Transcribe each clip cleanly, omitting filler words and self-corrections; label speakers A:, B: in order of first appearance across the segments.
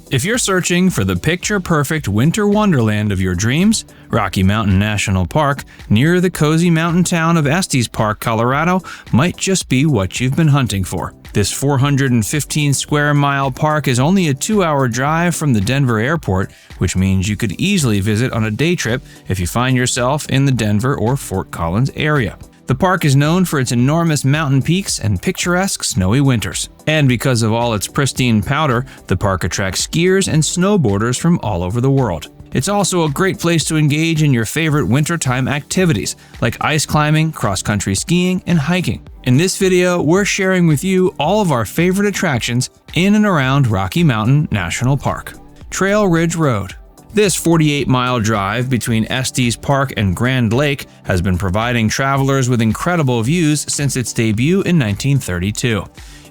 A: If you're searching for the picture-perfect winter wonderland of your dreams, Rocky Mountain National Park, near the cozy mountain town of Estes Park, Colorado, might just be what you've been hunting for. This 415 square mile park is only a 2-hour drive from the Denver airport, which means you could easily visit on a day trip if you find yourself in the Denver or Fort Collins area. The park is known for its enormous mountain peaks and picturesque snowy winters. And because of all its pristine powder, the park attracts skiers and snowboarders from all over the world. It's also a great place to engage in your favorite wintertime activities, like ice climbing, cross-country skiing, and hiking. In this video, we're sharing with you all of our favorite attractions in and around Rocky Mountain National Park. Trail Ridge Road. This 48-mile drive between Estes Park and Grand Lake has been providing travelers with incredible views since its debut in 1932.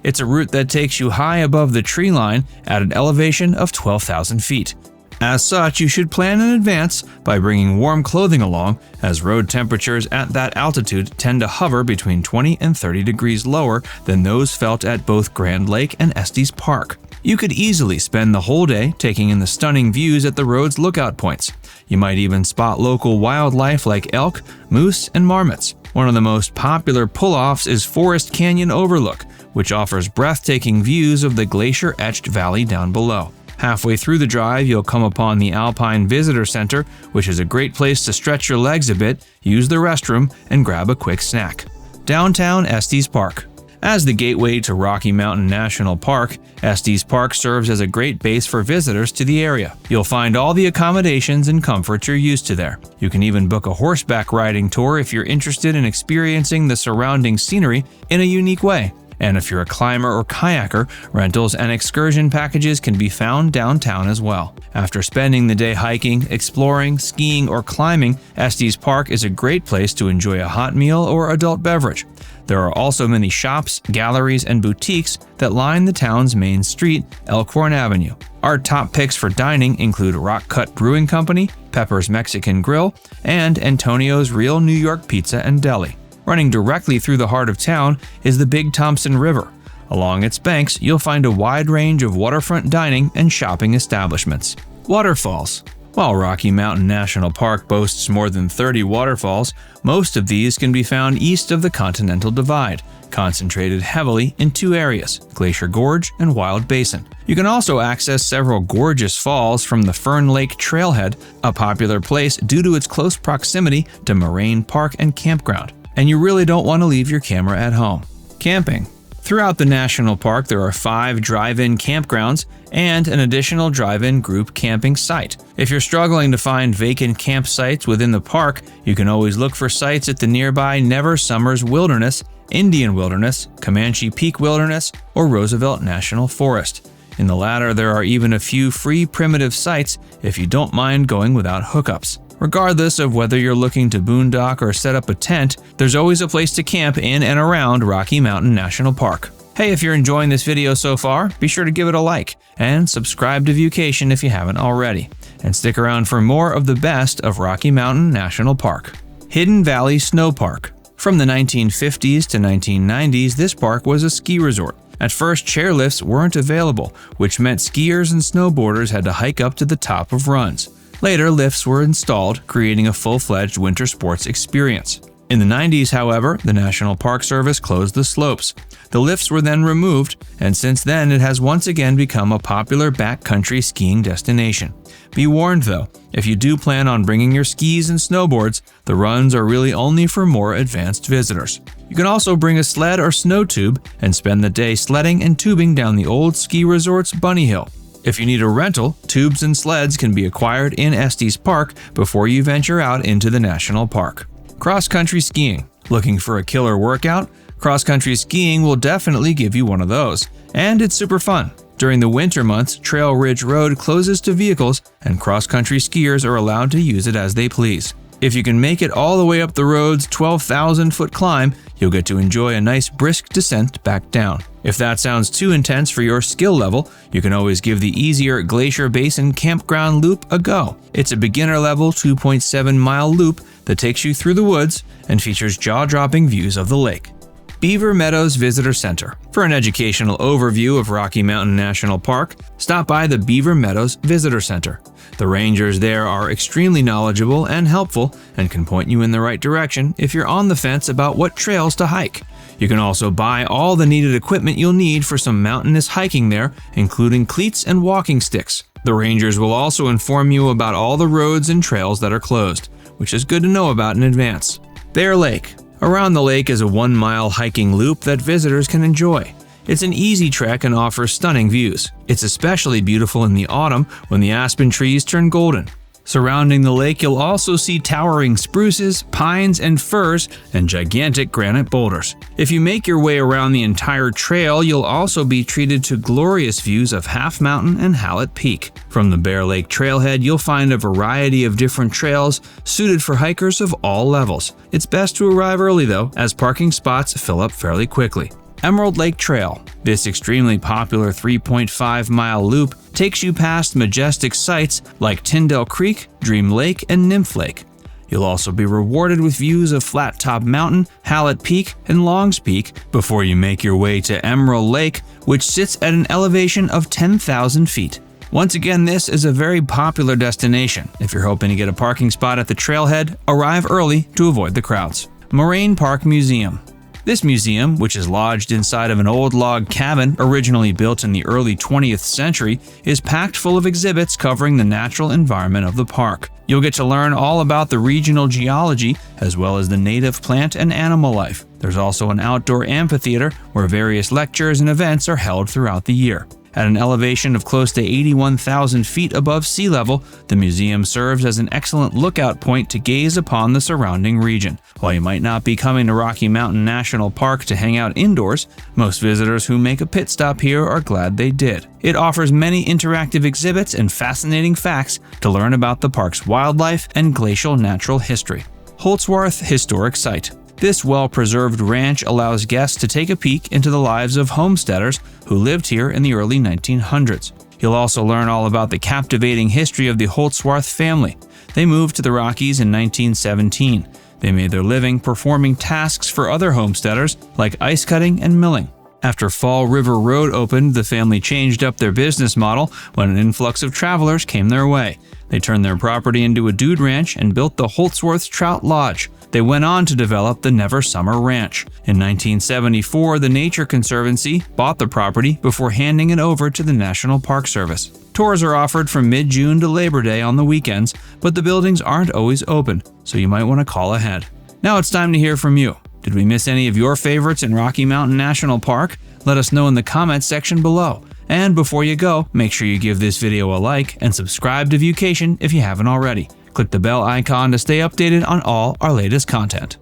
A: It's a route that takes you high above the tree line at an elevation of 12,000 feet. As such, you should plan in advance by bringing warm clothing along, as road temperatures at that altitude tend to hover between 20 and 30 degrees lower than those felt at both Grand Lake and Estes Park. You could easily spend the whole day taking in the stunning views at the road's lookout points. You might even spot local wildlife like elk, moose, and marmots. One of the most popular pull-offs is Forest Canyon Overlook, which offers breathtaking views of the glacier-etched valley down below. Halfway through the drive, you'll come upon the Alpine Visitor Center, which is a great place to stretch your legs a bit, use the restroom, and grab a quick snack. Downtown Estes Park. As the gateway to Rocky Mountain National Park, Estes Park serves as a great base for visitors to the area. You'll find all the accommodations and comforts you're used to there. You can even book a horseback riding tour if you're interested in experiencing the surrounding scenery in a unique way. And if you're a climber or kayaker, rentals and excursion packages can be found downtown as well. After spending the day hiking, exploring, skiing, or climbing, Estes Park is a great place to enjoy a hot meal or adult beverage. There are also many shops, galleries, and boutiques that line the town's main street, Elkhorn Avenue. Our top picks for dining include Rock Cut Brewing Company, Pepper's Mexican Grill, and Antonio's Real New York Pizza and Deli. Running directly through the heart of town is the Big Thompson River. Along its banks, you'll find a wide range of waterfront dining and shopping establishments. Waterfalls. While Rocky Mountain National Park boasts more than 30 waterfalls, most of these can be found east of the Continental Divide, concentrated heavily in two areas, Glacier Gorge and Wild Basin. You can also access several gorgeous falls from the Fern Lake Trailhead, a popular place due to its close proximity to Moraine Park and Campground. And you really don't want to leave your camera at home. Camping. Throughout the national park, there are 5 drive-in campgrounds and an additional drive-in group camping site. If you're struggling to find vacant campsites within the park, you can always look for sites at the nearby Never Summers Wilderness, Indian Wilderness, Comanche Peak Wilderness, or Roosevelt National Forest. In the latter, there are even a few free primitive sites if you don't mind going without hookups. Regardless of whether you're looking to boondock or set up a tent, there's always a place to camp in and around Rocky Mountain National Park. Hey, if you're enjoying this video so far, be sure to give it a like and subscribe to Viewcation if you haven't already. And stick around for more of the best of Rocky Mountain National Park. Hidden Valley Snow Park. From the 1950s to 1990s, this park was a ski resort. At first, chairlifts weren't available, which meant skiers and snowboarders had to hike up to the top of runs. Later, lifts were installed, creating a full-fledged winter sports experience. In the 90s, however, the National Park Service closed the slopes. The lifts were then removed, and since then it has once again become a popular backcountry skiing destination. Be warned though, if you do plan on bringing your skis and snowboards, the runs are really only for more advanced visitors. You can also bring a sled or snow tube and spend the day sledding and tubing down the old ski resort's Bunny Hill. If you need a rental, tubes and sleds can be acquired in Estes Park before you venture out into the national park. Cross-country skiing. Looking for a killer workout? Cross-country skiing will definitely give you one of those, and it's super fun. During the winter months, Trail Ridge Road closes to vehicles, and cross-country skiers are allowed to use it as they please. If you can make it all the way up the road's 12,000-foot climb, you'll get to enjoy a nice brisk descent back down. If that sounds too intense for your skill level, you can always give the easier Glacier Basin Campground Loop a go. It's a beginner-level 2.7-mile loop that takes you through the woods and features jaw-dropping views of the lake. Beaver Meadows Visitor Center. For an educational overview of Rocky Mountain National Park, stop by the Beaver Meadows Visitor Center. The rangers there are extremely knowledgeable and helpful and can point you in the right direction if you're on the fence about what trails to hike. You can also buy all the needed equipment you'll need for some mountainous hiking there, including cleats and walking sticks. The rangers will also inform you about all the roads and trails that are closed, which is good to know about in advance. Bear Lake. Around the lake is a 1-mile hiking loop that visitors can enjoy. It's an easy trek and offers stunning views. It's especially beautiful in the autumn when the aspen trees turn golden. Surrounding the lake, you'll also see towering spruces, pines, and firs, and gigantic granite boulders. If you make your way around the entire trail, you'll also be treated to glorious views of Half Mountain and Hallett Peak. From the Bear Lake trailhead, you'll find a variety of different trails suited for hikers of all levels. It's best to arrive early though, as parking spots fill up fairly quickly. Emerald Lake Trail. This extremely popular 3.5-mile loop takes you past majestic sights like Tyndall Creek, Dream Lake, and Nymph Lake. You'll also be rewarded with views of Flat Top Mountain, Hallett Peak, and Longs Peak before you make your way to Emerald Lake, which sits at an elevation of 10,000 feet. Once again, this is a very popular destination. If you're hoping to get a parking spot at the trailhead, arrive early to avoid the crowds. Moraine Park Museum. This museum, which is lodged inside of an old log cabin originally built in the early 20th century, is packed full of exhibits covering the natural environment of the park. You'll get to learn all about the regional geology as well as the native plant and animal life. There's also an outdoor amphitheater where various lectures and events are held throughout the year. At an elevation of close to 81,000 feet above sea level, the museum serves as an excellent lookout point to gaze upon the surrounding region. While you might not be coming to Rocky Mountain National Park to hang out indoors, most visitors who make a pit stop here are glad they did. It offers many interactive exhibits and fascinating facts to learn about the park's wildlife and glacial natural history. Holzwarth Historic Site. This well-preserved ranch allows guests to take a peek into the lives of homesteaders who lived here in the early 1900s. You'll also learn all about the captivating history of the Holzwarth family. They moved to the Rockies in 1917. They made their living performing tasks for other homesteaders like ice cutting and milling. After Fall River Road opened, the family changed up their business model when an influx of travelers came their way. They turned their property into a dude ranch and built the Holzwarth Trout Lodge. They went on to develop the Never Summer Ranch. In 1974, the Nature Conservancy bought the property before handing it over to the National Park Service. Tours are offered from mid-June to Labor Day on the weekends, but the buildings aren't always open, so you might want to call ahead. Now it's time to hear from you. Did we miss any of your favorites in Rocky Mountain National Park? Let us know in the comments section below. And before you go, make sure you give this video a like and subscribe to Viewcation if you haven't already. Click the bell icon to stay updated on all our latest content.